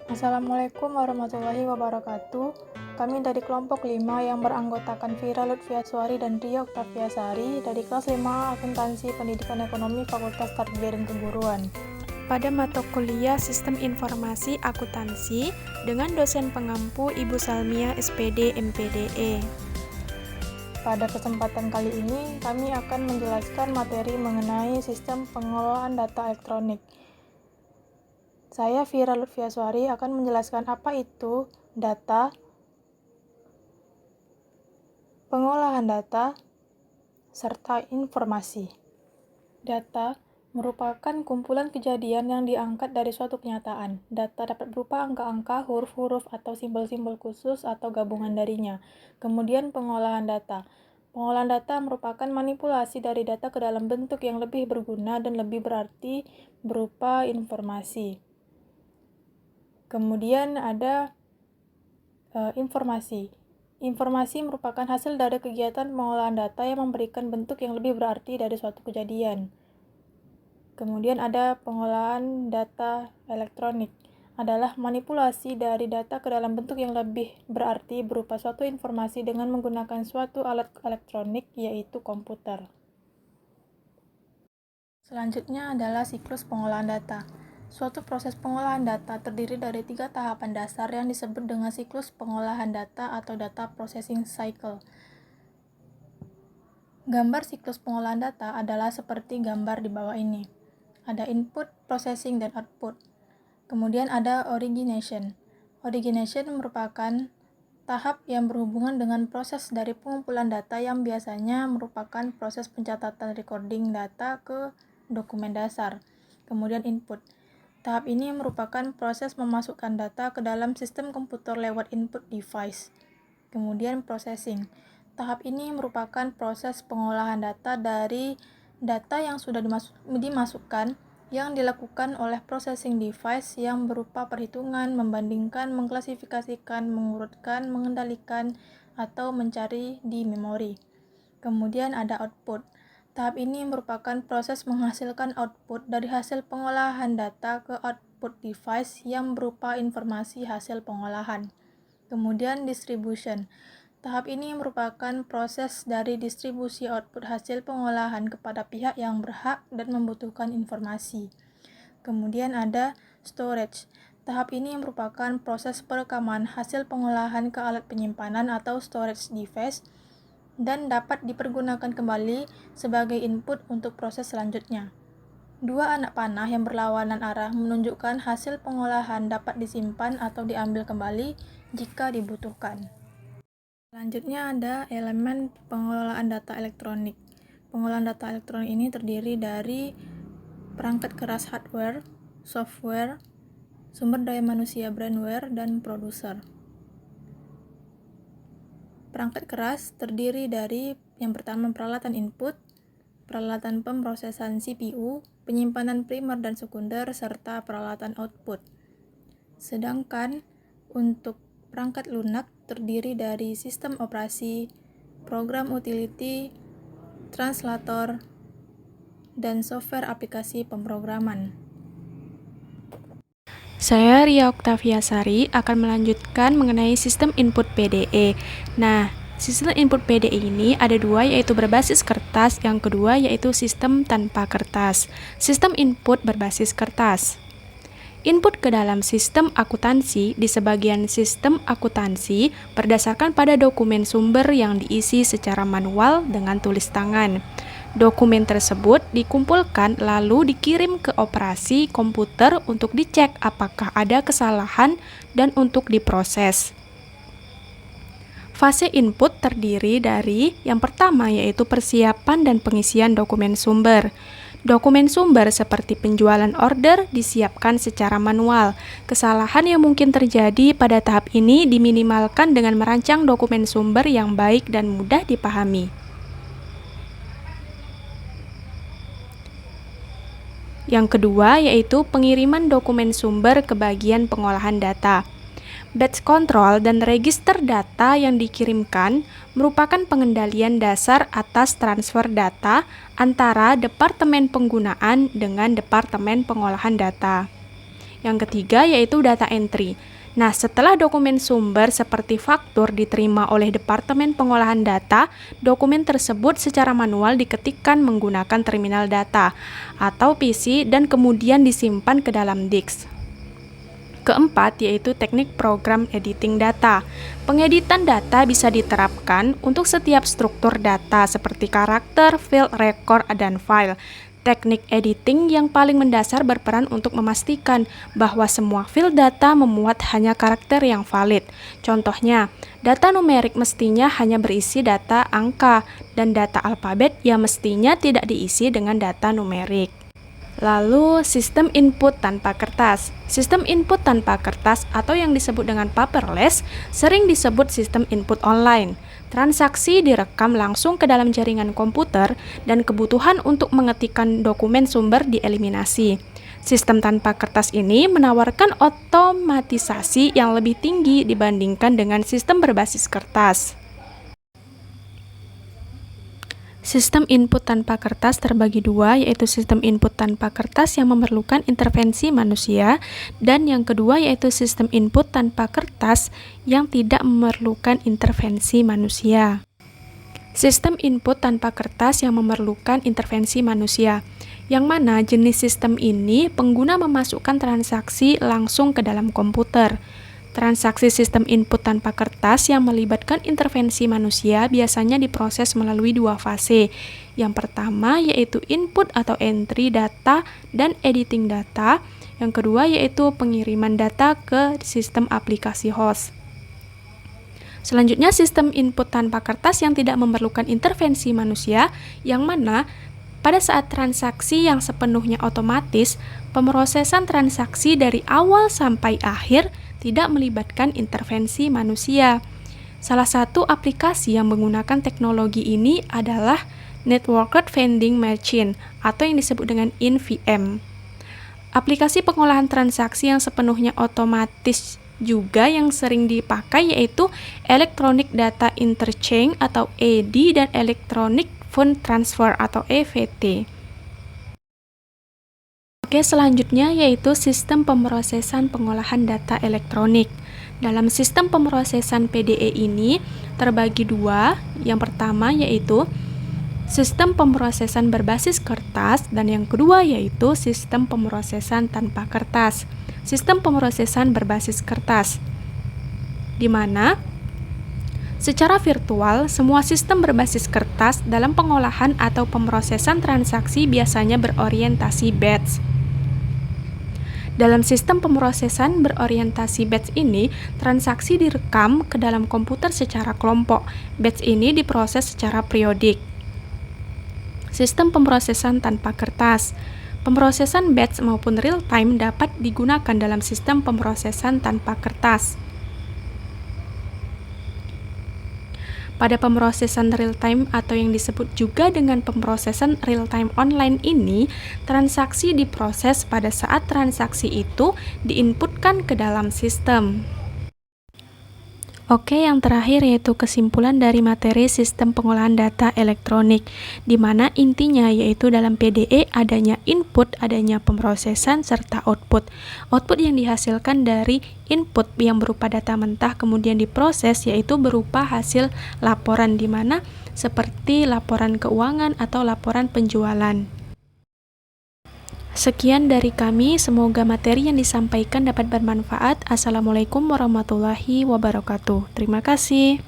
Assalamualaikum warahmatullahi wabarakatuh. Kami dari kelompok 5 yang beranggotakan Vira Lutfiaswari dan Ria Oktaviasari dari kelas 5 Akuntansi Pendidikan Ekonomi Fakultas Tarbiyah dan Keguruan. Pada mata kuliah Sistem Informasi Akuntansi dengan dosen pengampu Ibu Salmia SPD MPDE. Pada kesempatan kali ini, kami akan menjelaskan materi mengenai sistem pengelolaan data elektronik. Saya Vira Lutfiaswari akan menjelaskan apa itu data, pengolahan data, serta informasi. Data merupakan kumpulan kejadian yang diangkat dari suatu kenyataan. Data dapat berupa angka-angka, huruf-huruf, atau simbol-simbol khusus atau gabungan darinya. Kemudian pengolahan data. Pengolahan data merupakan manipulasi dari data ke dalam bentuk yang lebih berguna dan lebih berarti berupa informasi. Kemudian ada informasi. Informasi merupakan hasil dari kegiatan pengolahan data yang memberikan bentuk yang lebih berarti dari suatu kejadian. Kemudian ada pengolahan data elektronik, adalah manipulasi dari data ke dalam bentuk yang lebih berarti berupa suatu informasi dengan menggunakan suatu alat elektronik, yaitu komputer. Selanjutnya adalah siklus pengolahan data. Suatu proses pengolahan data terdiri dari 3 tahapan dasar yang disebut dengan siklus pengolahan data atau data processing cycle. Gambar siklus pengolahan data adalah seperti gambar di bawah ini. Ada input, processing, dan output. Kemudian ada origination. Origination merupakan tahap yang berhubungan dengan proses dari pengumpulan data yang biasanya merupakan proses pencatatan recording data ke dokumen dasar. Kemudian input. Tahap ini merupakan proses memasukkan data ke dalam sistem komputer lewat input device. Kemudian processing. Tahap ini merupakan proses pengolahan data dari data yang sudah dimasukkan yang dilakukan oleh processing device yang berupa perhitungan, membandingkan, mengklasifikasikan, mengurutkan, mengendalikan, atau mencari di memori. Kemudian ada output. Tahap ini merupakan proses menghasilkan output dari hasil pengolahan data ke output device yang berupa informasi hasil pengolahan. Kemudian distribution. Tahap ini merupakan proses dari distribusi output hasil pengolahan kepada pihak yang berhak dan membutuhkan informasi. Kemudian ada storage. Tahap ini merupakan proses perekaman hasil pengolahan ke alat penyimpanan atau storage device dan dapat dipergunakan kembali sebagai input untuk proses selanjutnya. Dua anak panah yang berlawanan arah menunjukkan hasil pengolahan dapat disimpan atau diambil kembali jika dibutuhkan. Selanjutnya ada elemen pengelolaan data elektronik. Pengolahan data elektronik ini terdiri dari perangkat keras hardware, software, sumber daya manusia brandware, dan produser. Perangkat keras terdiri dari yang pertama peralatan input, peralatan pemrosesan CPU, penyimpanan primer dan sekunder, serta peralatan output. Sedangkan untuk perangkat lunak terdiri dari sistem operasi, program utility, translator, dan software aplikasi pemrograman. Saya Ria Oktaviasari akan melanjutkan mengenai sistem input PDE. Nah, sistem input PDE ini ada dua, yaitu berbasis kertas, yang kedua yaitu sistem tanpa kertas. Sistem input berbasis kertas. Input ke dalam sistem akuntansi di sebagian sistem akuntansi berdasarkan pada dokumen sumber yang diisi secara manual dengan tulis tangan. Dokumen tersebut dikumpulkan lalu dikirim ke operasi komputer untuk dicek apakah ada kesalahan dan untuk diproses. Fase input terdiri dari yang pertama yaitu persiapan dan pengisian dokumen sumber. Dokumen sumber seperti penjualan order disiapkan secara manual. Kesalahan yang mungkin terjadi pada tahap ini diminimalkan dengan merancang dokumen sumber yang baik dan mudah dipahami. Yang kedua yaitu pengiriman dokumen sumber ke bagian pengolahan data. Batch control dan register data yang dikirimkan merupakan pengendalian dasar atas transfer data antara departemen penggunaan dengan departemen pengolahan data. Yang ketiga yaitu data entry. Nah, setelah dokumen sumber seperti faktur diterima oleh Departemen Pengolahan Data, dokumen tersebut secara manual diketikkan menggunakan terminal data atau PC dan kemudian disimpan ke dalam disk. Keempat yaitu teknik program editing data. Pengeditan data bisa diterapkan untuk setiap struktur data seperti karakter, field, record, dan file. Teknik editing yang paling mendasar berperan untuk memastikan bahwa semua field data memuat hanya karakter yang valid. Contohnya, data numerik mestinya hanya berisi data angka, dan data alfabet yang mestinya tidak diisi dengan data numerik. Lalu, sistem input tanpa kertas. Sistem input tanpa kertas atau yang disebut dengan paperless sering disebut sistem input online. Transaksi direkam langsung ke dalam jaringan komputer dan kebutuhan untuk mengetikkan dokumen sumber dieliminasi. Sistem tanpa kertas ini menawarkan otomatisasi yang lebih tinggi dibandingkan dengan sistem berbasis kertas. Sistem input tanpa kertas terbagi dua, yaitu sistem input tanpa kertas yang memerlukan intervensi manusia, dan yang kedua yaitu sistem input tanpa kertas yang tidak memerlukan intervensi manusia. Sistem input tanpa kertas yang memerlukan intervensi manusia, yang mana jenis sistem ini pengguna memasukkan transaksi langsung ke dalam komputer. Transaksi sistem input tanpa kertas yang melibatkan intervensi manusia biasanya diproses melalui dua fase. Yang pertama yaitu input atau entry data dan editing data. Yang kedua yaitu pengiriman data ke sistem aplikasi host. Selanjutnya sistem input tanpa kertas yang tidak memerlukan intervensi manusia, yang mana pada saat transaksi yang sepenuhnya otomatis, pemrosesan transaksi dari awal sampai akhir tidak melibatkan intervensi manusia. Salah satu aplikasi yang menggunakan teknologi ini adalah Networked Vending Machine atau yang disebut dengan NVM. Aplikasi pengolahan transaksi yang sepenuhnya otomatis juga yang sering dipakai yaitu Electronic Data Interchange atau ED dan Electronic Fund Transfer atau EFT. Oke, selanjutnya yaitu sistem pemrosesan pengolahan data elektronik. Dalam sistem pemrosesan PDE ini terbagi dua. Yang pertama yaitu sistem pemrosesan berbasis kertas dan yang kedua yaitu sistem pemrosesan tanpa kertas. Sistem pemrosesan berbasis kertas, di mana secara virtual semua sistem berbasis kertas dalam pengolahan atau pemrosesan transaksi biasanya berorientasi batch. Dalam sistem pemrosesan berorientasi batch ini, transaksi direkam ke dalam komputer secara kelompok. Batch ini diproses secara periodik. Sistem pemrosesan tanpa kertas. Pemrosesan batch maupun real time dapat digunakan dalam sistem pemrosesan tanpa kertas. Pada pemrosesan real-time atau yang disebut juga dengan pemrosesan real-time online ini, transaksi diproses pada saat transaksi itu diinputkan ke dalam sistem. Oke, yang terakhir yaitu kesimpulan dari materi sistem pengolahan data elektronik, di mana intinya yaitu dalam PDE adanya input, adanya pemrosesan, serta output. Output yang dihasilkan dari input yang berupa data mentah kemudian diproses yaitu berupa hasil laporan, di mana seperti laporan keuangan atau laporan penjualan. Sekian dari kami, semoga materi yang disampaikan dapat bermanfaat. Assalamualaikum warahmatullahi wabarakatuh. Terima kasih.